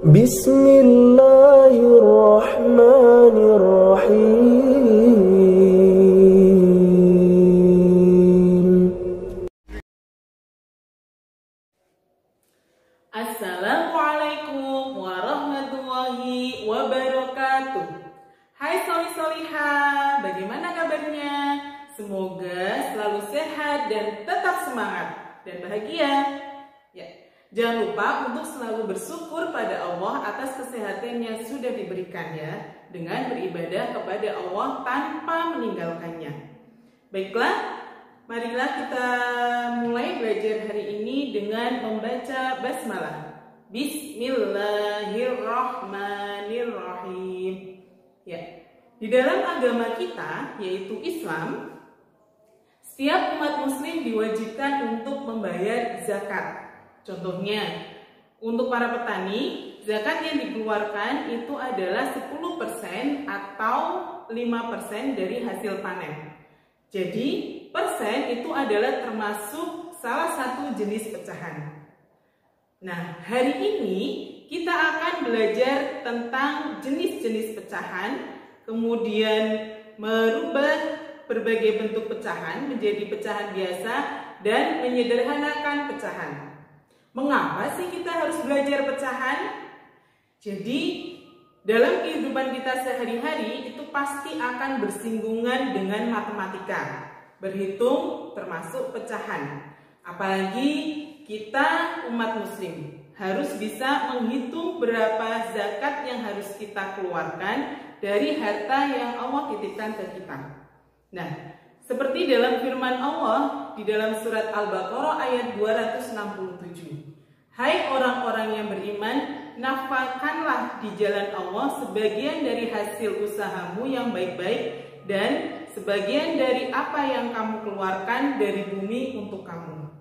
Bismillahirrahmanirrahim. Assalamualaikum warahmatullahi wabarakatuh. Hai solih-solihah, bagaimana kabarnya? Semoga selalu sehat dan tetap semangat dan bahagia. Ya, jangan lupa untuk selalu bersyukur pada Allah atas kesehatan yang sudah diberikan ya, dengan beribadah kepada Allah tanpa meninggalkannya. Baiklah, marilah kita mulai belajar hari ini dengan membaca basmalah. Bismillahirrahmanirrahim. Ya, di dalam agama kita yaitu Islam, setiap umat muslim diwajibkan untuk membayar zakat. Contohnya, untuk para petani, zakat yang dikeluarkan itu adalah 10% atau 5% dari hasil panen. Jadi, persen itu adalah termasuk salah satu jenis pecahan. Nah, hari ini kita akan belajar tentang jenis-jenis pecahan, kemudian merubah berbagai bentuk pecahan menjadi pecahan biasa dan menyederhanakan pecahan. Mengapa sih kita harus belajar pecahan? Jadi, dalam kehidupan kita sehari-hari itu pasti akan bersinggungan dengan matematika. Berhitung termasuk pecahan. Apalagi kita umat muslim harus bisa menghitung berapa zakat yang harus kita keluarkan dari harta yang Allah titipkan ke kita. Nah, seperti dalam firman Allah di dalam surat Al-Baqarah ayat 267. Hai orang-orang yang beriman, nafkahkanlah di jalan Allah sebagian dari hasil usahamu yang baik-baik dan sebagian dari apa yang kamu keluarkan dari bumi untuk kamu.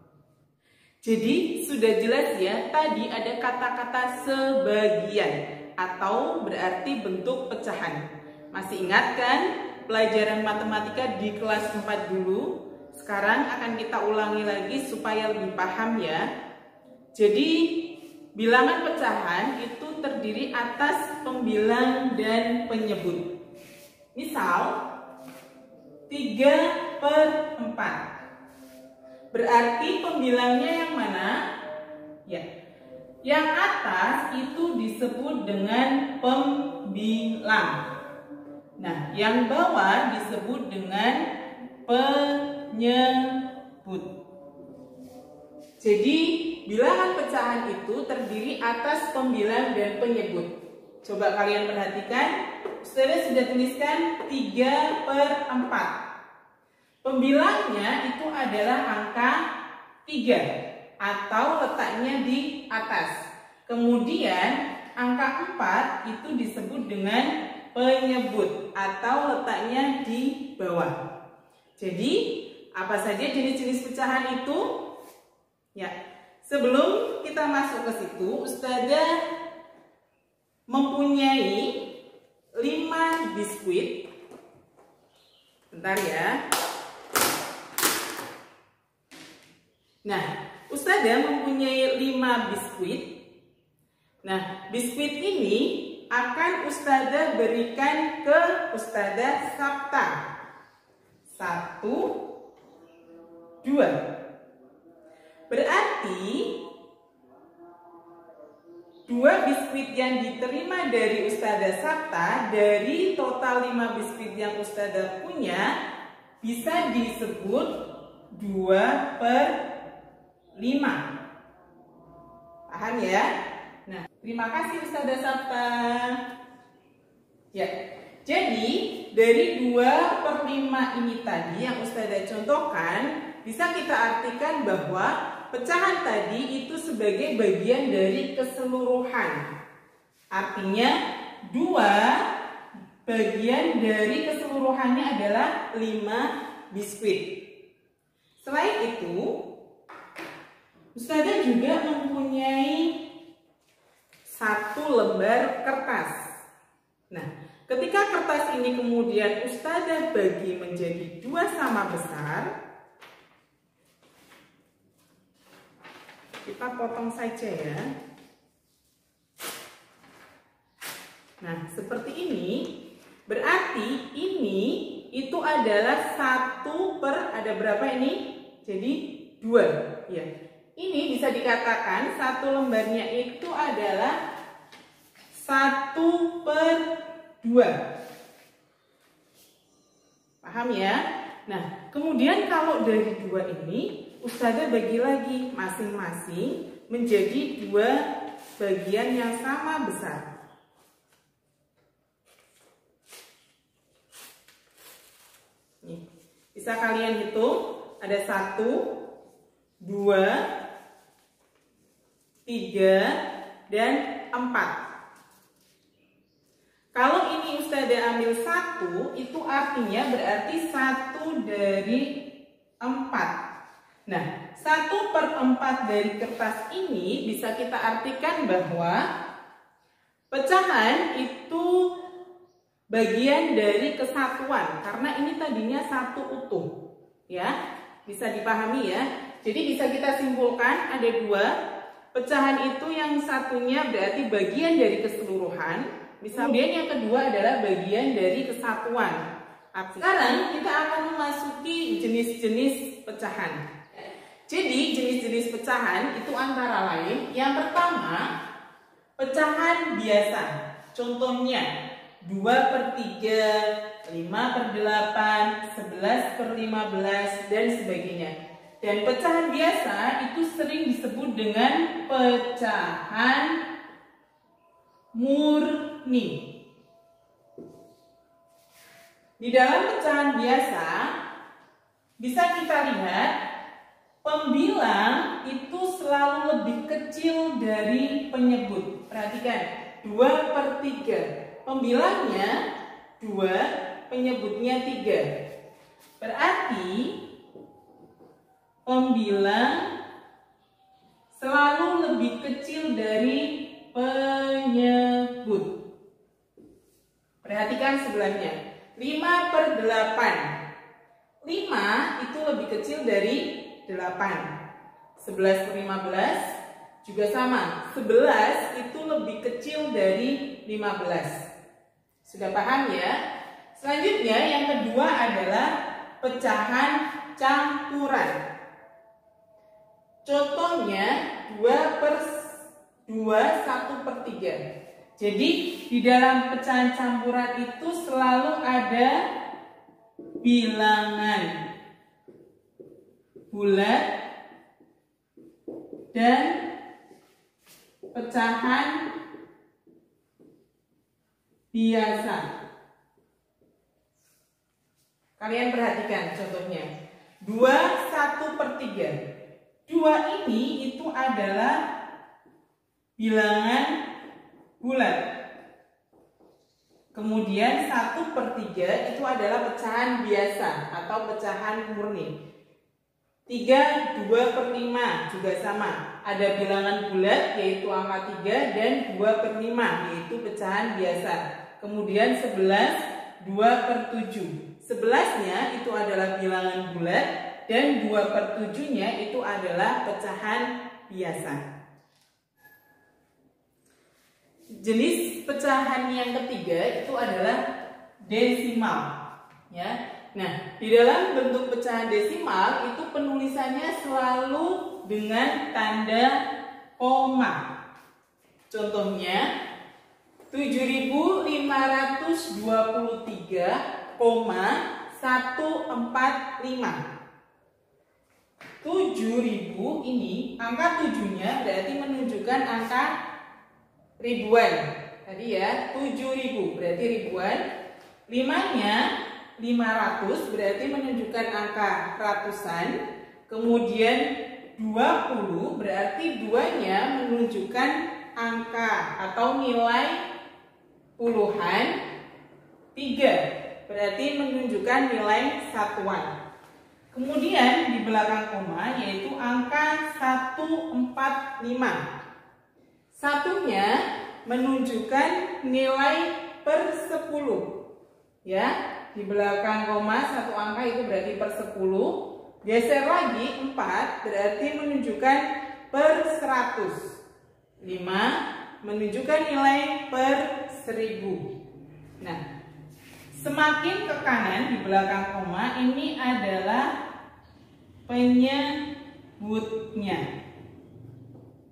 Jadi sudah jelas ya, tadi ada kata-kata sebagian atau berarti bentuk pecahan. Masih ingat kan pelajaran matematika di kelas 4 dulu? Sekarang akan kita ulangi lagi supaya lebih paham ya. Jadi bilangan pecahan itu terdiri atas pembilang dan penyebut. Misal 3/4. Berarti pembilangnya yang mana? Ya, yang atas itu disebut dengan pembilang. Nah, yang bawah disebut dengan penyebut. Jadi, bilangan pecahan itu terdiri atas pembilang dan penyebut. Coba kalian perhatikan, saya sudah tuliskan 3/4. Pembilangnya itu adalah angka 3 atau letaknya di atas. Kemudian angka 4 itu disebut dengan penyebut atau letaknya di bawah. Jadi apa saja jenis-jenis pecahan itu? Ya, sebelum kita masuk ke situ, Ustazah mempunyai 5 biskuit. Bentar ya. Nah, Ustazah mempunyai 5 biskuit. Nah, biskuit ini akan Ustazah berikan ke Ustazah Sabta. 1, 2. Berarti 2 biskuit yang diterima dari Ustazah Sabta dari total 5 biskuit yang Ustazah punya bisa disebut 2/5. Paham ya? Nah, terima kasih Ustazah Sabta. Ya, jadi dari 2/5 ini tadi yang Ustazah contohkan, bisa kita artikan bahwa pecahan tadi itu sebagai bagian dari keseluruhan. Artinya 2 bagian dari keseluruhannya adalah 5 biskuit. Selain itu, Ustazah juga mempunyai 1 lembar kertas. Nah, ketika kertas ini kemudian Ustazah bagi menjadi 2 sama besar, kita potong saja ya. Nah, seperti ini. Berarti ini itu adalah 1 per ada berapa ini? Jadi 2 ya. Ini bisa dikatakan satu lembarnya itu adalah 1 per 2. Paham ya? Nah, kemudian kalau dari 2 ini Ustazah bagi lagi masing-masing menjadi 2 bagian yang sama besar. Nih, bisa kalian hitung, ada 1, 2, 3, dan 4. Kalau ini Ustazah ambil 1, itu artinya berarti 1 dari 4. Nah, 1 per 4 dari kertas ini bisa kita artikan bahwa pecahan itu bagian dari kesatuan, karena ini tadinya 1 utuh, ya, bisa dipahami ya. Jadi bisa kita simpulkan ada 2, pecahan itu yang satunya berarti bagian dari keseluruhan, kemudian yang kedua adalah bagian dari kesatuan. Sekarang kita akan memasuki jenis-jenis pecahan. Jadi jenis-jenis pecahan itu antara lain, yang pertama pecahan biasa, contohnya 2 per 3, 5 per 8, 11 per 15, dan sebagainya. Dan pecahan biasa itu sering disebut dengan pecahan murni. Di dalam pecahan biasa bisa kita lihat pembilang itu selalu lebih kecil dari penyebut. Perhatikan, 2 per 3. Pembilangnya 2, penyebutnya 3. Berarti pembilang selalu lebih kecil dari penyebut. Perhatikan sebelahnya, 5 per 8. 5 itu lebih kecil dari 8. 11 per 15 juga sama. 11 itu lebih kecil dari 15. Sudah paham ya? Selanjutnya yang kedua adalah pecahan campuran. Contohnya 2 per 2, 1 per 3. Jadi di dalam pecahan campuran itu selalu ada bilangan bulat dan pecahan biasa. Kalian perhatikan contohnya 2, 1 per 3. 2 ini itu adalah bilangan bulat. Kemudian 1 per 3 itu adalah pecahan biasa atau pecahan murni. 3, 2 per 5 juga sama. Ada bilangan bulat yaitu angka 3 dan 2 per 5 yaitu pecahan biasa. Kemudian 11, 2 per 7. 11-nya itu adalah bilangan bulat dan 2 per 7-nya itu adalah pecahan biasa. Jenis pecahan yang ketiga itu adalah desimal, ya. Nah, di dalam bentuk pecahan desimal itu penulisannya selalu dengan tanda koma. Contohnya 7.523,145. 7.000 ini angka 7-nya berarti menunjukkan angka ribuan. Tadi ya, 7.000 berarti ribuan. 5-nya 500 berarti menunjukkan angka ratusan. Kemudian 20 berarti 2-nya menunjukkan angka atau nilai puluhan. 3 berarti menunjukkan nilai satuan. Kemudian di belakang koma yaitu angka 145. Satunya menunjukkan nilai per 10. Ya, di belakang koma satu angka itu berarti per 10. Geser lagi 4 berarti menunjukkan per 100. 5 menunjukkan nilai per 1000. Nah, semakin ke kanan di belakang koma ini adalah penyebutnya.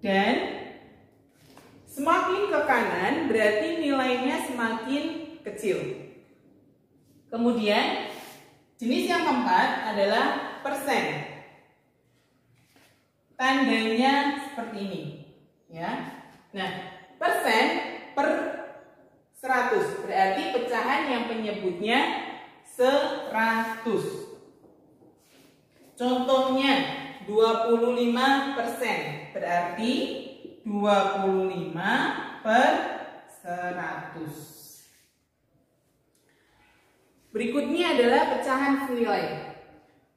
Dan semakin ke kanan berarti nilainya semakin kecil. Kemudian jenis yang keempat adalah persen. Tandanya seperti ini, ya. Nah, persen per 100 berarti pecahan yang penyebutnya 100. Contohnya 25% berarti 25 per 100. Berikutnya adalah pecahan senilai.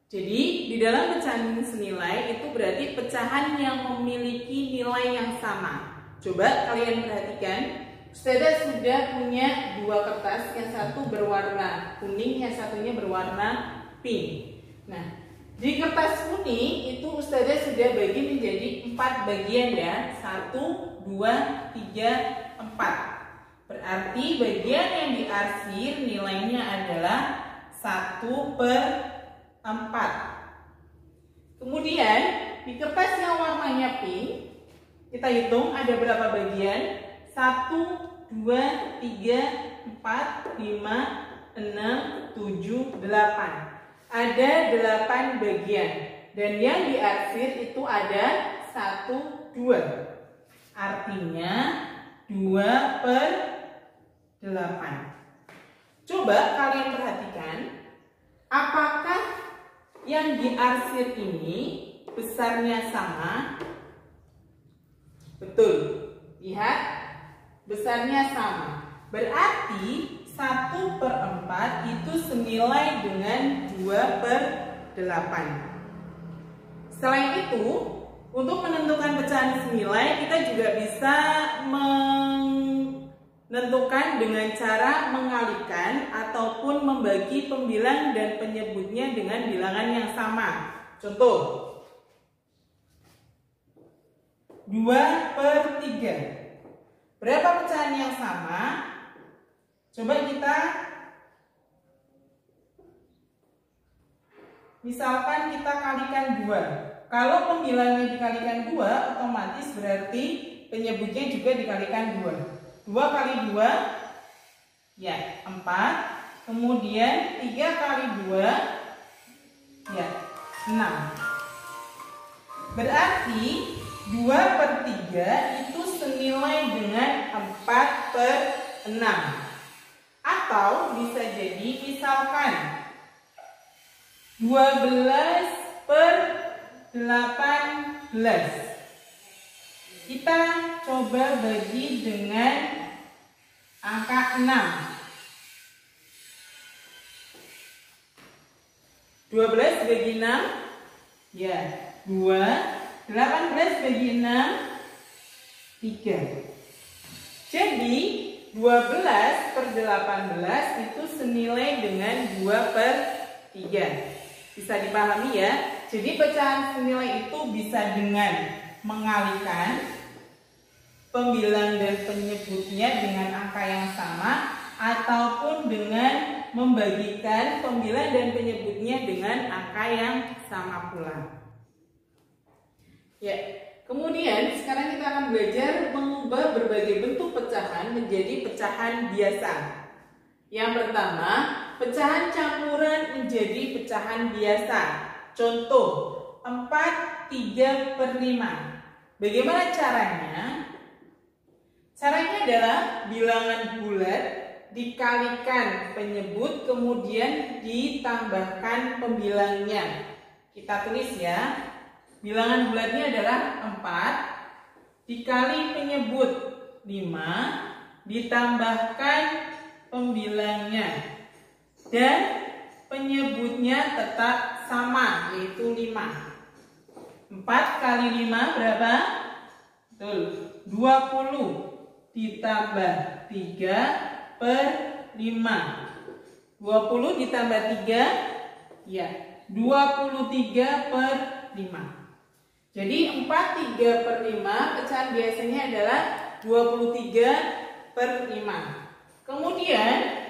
Jadi di dalam pecahan senilai itu berarti pecahan yang memiliki nilai yang sama. Coba kalian perhatikan, Ustazah sudah punya dua kertas, yang satu berwarna kuning, yang satunya berwarna pink. Nah, di kertas kuning itu Ustazah sudah bagi menjadi 4 bagian ya, 1, 2, 3, 4. Berarti bagian yang diarsir nilainya adalah 1/4. Kemudian di kertas yang warnanya pink kita hitung ada berapa bagian? 1, 2, 3, 4, 5, 6, 7, 8. Ada 8 bagian. Dan yang diarsir itu ada 1, 2. Artinya 2/8. Coba kalian perhatikan, apakah yang diarsir ini besarnya sama? Betul. Lihat, besarnya sama. Berarti 1/4 itu senilai dengan 2/8. Selain itu, untuk menentukan pecahan senilai, kita juga bisa menentukan dengan cara mengalikan ataupun membagi pembilang dan penyebutnya dengan bilangan yang sama. Contoh, 2/3. Berapa pecahan yang sama? Coba kita misalkan kita kalikan 2. Kalau pembilangnya dikalikan 2, otomatis berarti penyebutnya juga dikalikan 2. 2 kali 2 ya 4. Kemudian 3 kali 2 ya 6. Berarti 2/3 itu senilai dengan 4/6. Atau bisa jadi misalkan 12/18. Kita coba bagi dengan angka 6. 12 bagi 6 ya 2. 18 bagi 6 3. Jadi 12/18 itu senilai dengan 2/3. Bisa dipahami ya. Jadi pecahan senilai itu bisa dengan mengalikan pembilang dan penyebutnya dengan angka yang sama, ataupun dengan membagikan pembilang dan penyebutnya dengan angka yang sama pula. Ya, kemudian sekarang kita akan belajar mengubah berbagai bentuk pecahan menjadi pecahan biasa. Yang pertama, pecahan campuran menjadi pecahan biasa. Contoh, 4/3/5. Bagaimana caranya? Caranya adalah bilangan bulat dikalikan penyebut, kemudian ditambahkan pembilangnya. Kita tulis ya. Bilangan bulatnya adalah 4 dikali penyebut 5 ditambahkan pembilangnya, dan penyebutnya tetap sama yaitu 5. 4 kali 5 berapa? Betul, 20 ditambah 3/5. 20 ditambah 3 ya 23/5. Jadi 4/3/5 pecahan biasanya adalah 23/5. Kemudian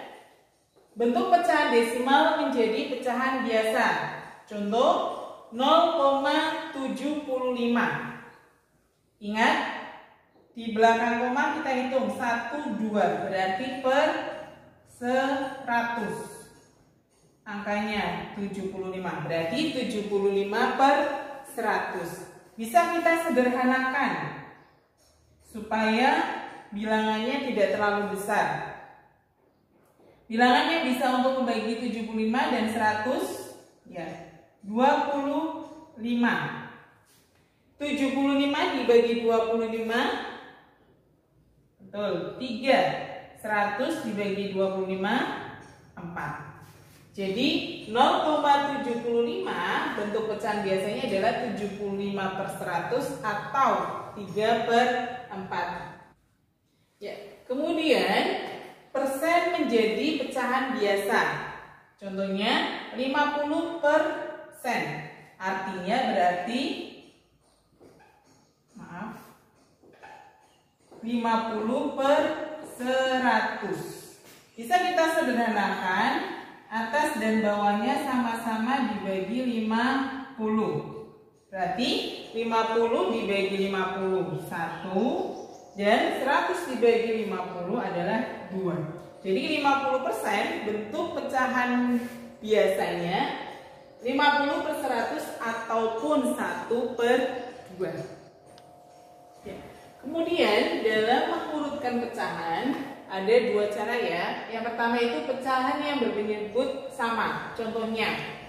bentuk pecahan desimal menjadi pecahan biasa. Contoh 0,75. Ingat, di belakang koma kita hitung 1, 2, berarti per 100. Angkanya 75, berarti 75 per 100. Bisa kita sederhanakan supaya bilangannya tidak terlalu besar. Bilangannya bisa untuk membagi 75 dan 100, ya, 25. 75 dibagi 25, betul, 3. 100 dibagi 25, 4. Jadi 0,75 bentuk pecahan biasanya adalah 75 per 100 atau 3 per 4. Ya, kemudian persen menjadi pecahan biasa. Contohnya 50%. Artinya berarti 50 per 100. Bisa kita sederhanakan, atas dan bawahnya sama-sama dibagi 50. Berarti 50 dibagi 50 1 dan 100 dibagi 50 adalah 2. Jadi 50% bentuk pecahan biasanya 50 per 100 ataupun 1 per 2. Ya. Kemudian dalam mengurutkan pecahan ada dua cara ya. Yang pertama itu pecahan yang berpenyebut sama. Contohnya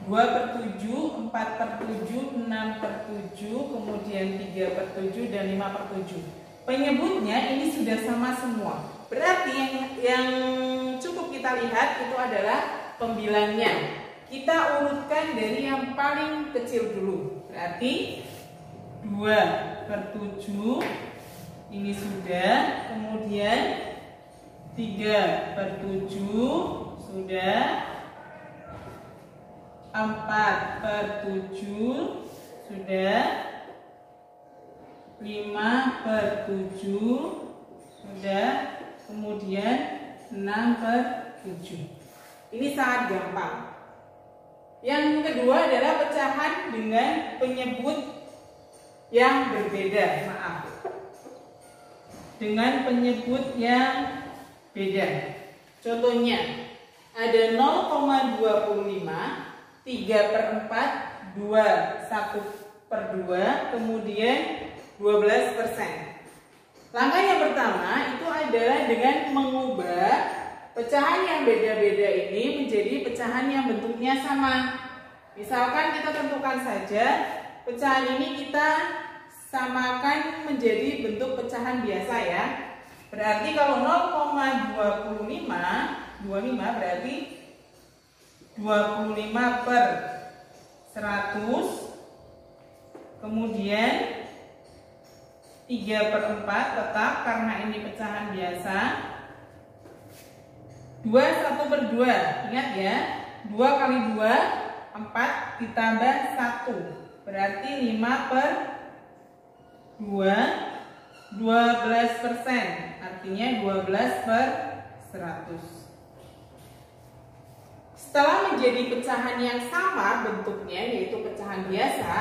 2 per 7, 4 per 7, 6 per 7, kemudian 3 per 7 dan 5 per 7. Penyebutnya ini sudah sama semua. Berarti yang cukup kita lihat itu adalah pembilangnya. Kita urutkan dari yang paling kecil dulu. Berarti 2 per 7 ini sudah, kemudian 3 per 7 sudah, 4 per 7 sudah, 5 per 7 sudah, kemudian 6 per 7. Ini sangat gampang. Yang kedua adalah pecahan dengan penyebut yang berbeda, dengan penyebut yang beda. Contohnya ada 0,25, 3 per 4, 2, 1 per 2, kemudian 12%. Langkah yang pertama itu adalah dengan mengubah pecahan yang beda-beda ini menjadi pecahan yang bentuknya sama. Misalkan kita tentukan saja pecahan ini kita samakan menjadi bentuk pecahan biasa ya. Berarti kalau 0,25 berarti 25 per 100, kemudian 3 per 4 tetap karena ini pecahan biasa. 2 1 per 2, ingat ya, 2 kali 2 4 ditambah 1 berarti 5 per 2, 12%, artinya 12 per 100. Setelah menjadi pecahan yang sama bentuknya, yaitu pecahan biasa,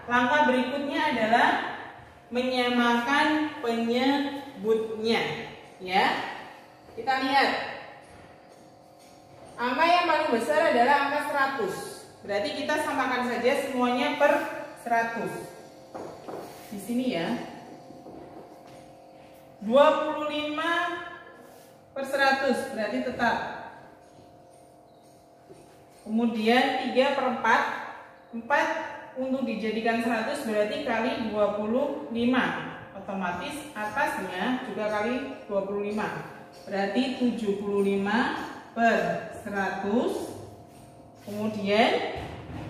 langkah berikutnya adalah menyamakan penyebutnya. Ya, kita lihat. Angka yang paling besar adalah angka 100. Berarti kita samakan saja semuanya per 100. Di sini ya. 25 per 100 berarti tetap. Kemudian 3 per 4, 4 untuk dijadikan 100 berarti kali 25. Otomatis atasnya juga kali 25. Berarti 75 per 100. Kemudian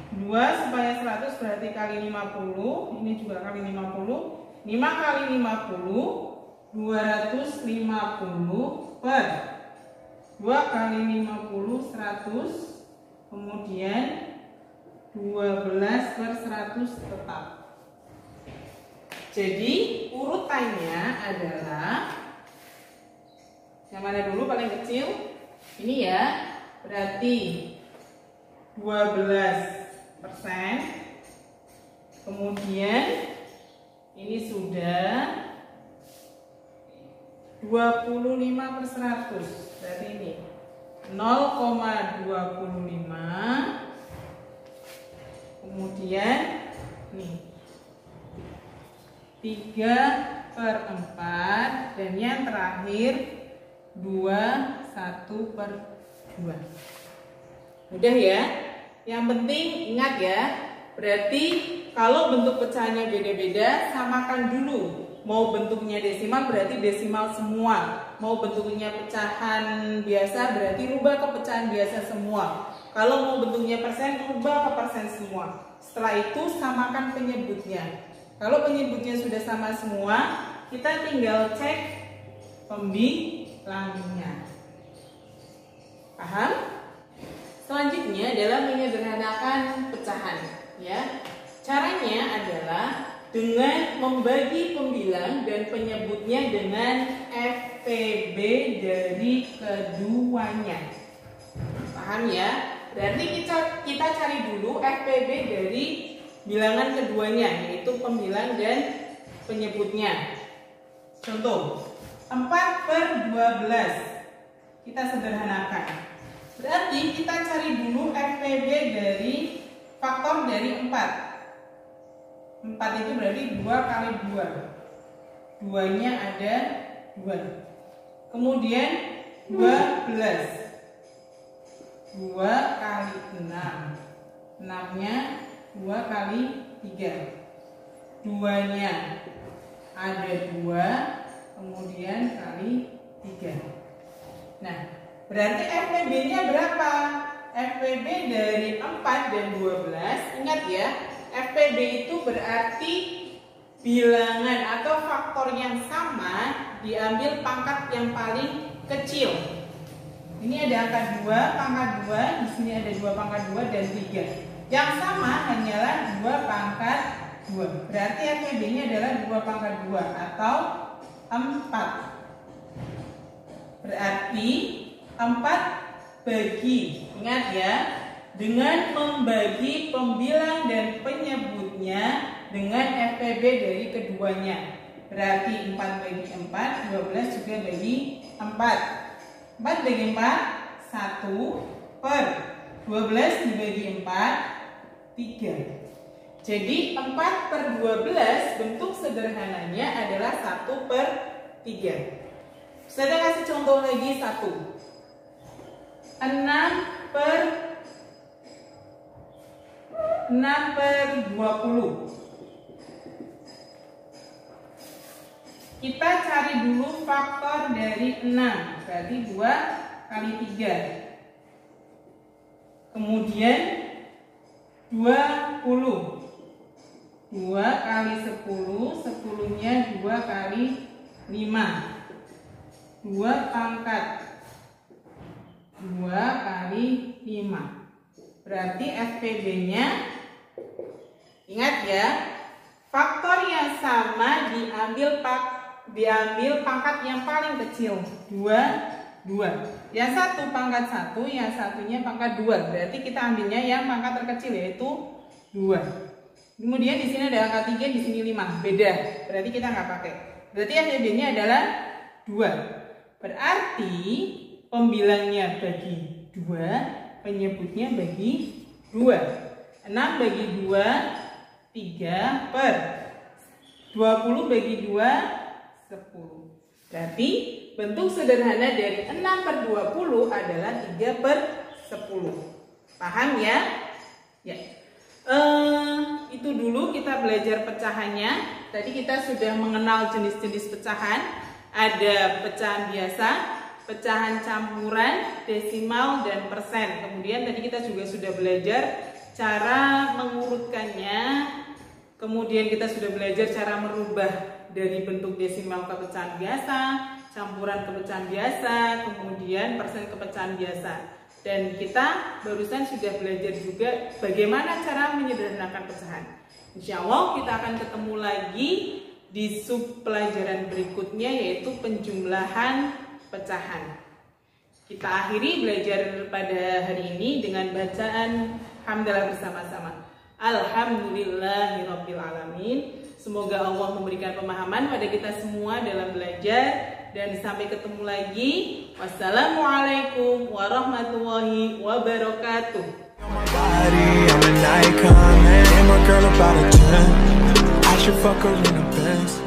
2 supaya 100 berarti kali 50. Ini juga kali 50. 5 kali 50 250 per 2 kali 50 100. Kemudian 12 per 100 tetap. Jadi urutannya adalah Yang mana dulu paling kecil? Ini ya, berarti 12%. Kemudian ini sudah 25/100. Berarti ini 0,25. Kemudian nih 3/4, dan yang terakhir 1/2. Mudah ya. Yang penting ingat ya, berarti kalau bentuk pecahannya beda-beda, samakan dulu. Mau bentuknya desimal berarti desimal semua. Mau bentuknya pecahan biasa berarti rubah ke pecahan biasa semua. Kalau mau bentuknya persen, rubah ke persen semua. Setelah itu samakan penyebutnya. Kalau penyebutnya sudah sama semua, kita tinggal cek pembilangnya. Paham? Selanjutnya adalah menyederhanakan pecahan, ya. Caranya adalah dengan membagi pembilang dan penyebutnya dengan FPB dari keduanya. Paham ya? Berarti kita cari dulu FPB dari bilangan keduanya, yaitu pembilang dan penyebutnya. Contoh 4/12. Kita sederhanakan. Berarti kita cari dulu FPB dari faktor dari 4. 4 itu berarti 2 kali 2. 2-nya ada 2. Kemudian 12. 2 kali 6. 6-nya 2 kali 3. 2-nya ada 2. Kemudian kali 3. Nah, berarti FPB-nya berapa? FPB dari 4 dan 12, ingat ya, FPB itu berarti bilangan atau faktor yang sama diambil pangkat yang paling kecil. Ini ada angka 2, pangkat 2, di sini ada 2 pangkat 2 dan 3. Yang sama hanyalah 2 pangkat 2. Berarti FPB-nya adalah 2 pangkat 2 atau 4. Berarti 4 bagi, ingat ya, dengan membagi pembilang dan penyebutnya dengan FPB dari keduanya. Berarti 4 bagi 4, 12 juga bagi 4. 4 bagi 4, 1 per 12 dibagi 4, 3. Jadi 4/12 bentuk sederhananya adalah 1/3. Saya kasih contoh lagi 1. 6/20. Kita cari dulu faktor dari 6, berarti 2 kali 3. Kemudian 20. 2 kali 10, 10-nya 2 kali 5. 2 pangkat 2 kali 5. Berarti FPB-nya, ingat ya, faktor yang sama diambil pangkat yang paling kecil, 2. Yang satu pangkat 1, yang satunya pangkat 2. Berarti kita ambilnya yang pangkat terkecil, yaitu 2. Kemudian di sini ada angka 3, di sini 5. Beda. Berarti kita nggak pakai. Berarti FPB-nya adalah 2. Berarti pembilangnya bagi 2, penyebutnya bagi 2. 6 bagi 2, 3 per 20 bagi 2, 10. Berarti bentuk sederhana dari 6/20 adalah 3/10. Paham ya? Ya. Itu dulu kita belajar pecahannya. Tadi kita sudah mengenal jenis-jenis pecahan. Ada pecahan biasa, pecahan campuran, desimal, dan persen. Kemudian tadi kita juga sudah belajar cara mengurutkannya. Kemudian kita sudah belajar cara merubah dari bentuk desimal ke pecahan biasa, campuran ke pecahan biasa, kemudian persen ke pecahan biasa. Dan kita barusan sudah belajar juga bagaimana cara menyederhanakan pecahan. Insya Allah kita akan ketemu lagi di sub pelajaran berikutnya, yaitu penjumlahan pecahan. Kita akhiri belajar pada hari ini dengan bacaan hamdalah bersama-sama. Alhamdulillahirrabbilalamin. Semoga Allah memberikan pemahaman pada kita semua dalam belajar. Dan sampai ketemu lagi. Wassalamualaikum warahmatullahi wabarakatuh. I'm an icon, man. And my girl about a 10. I should fuck her in a Benz.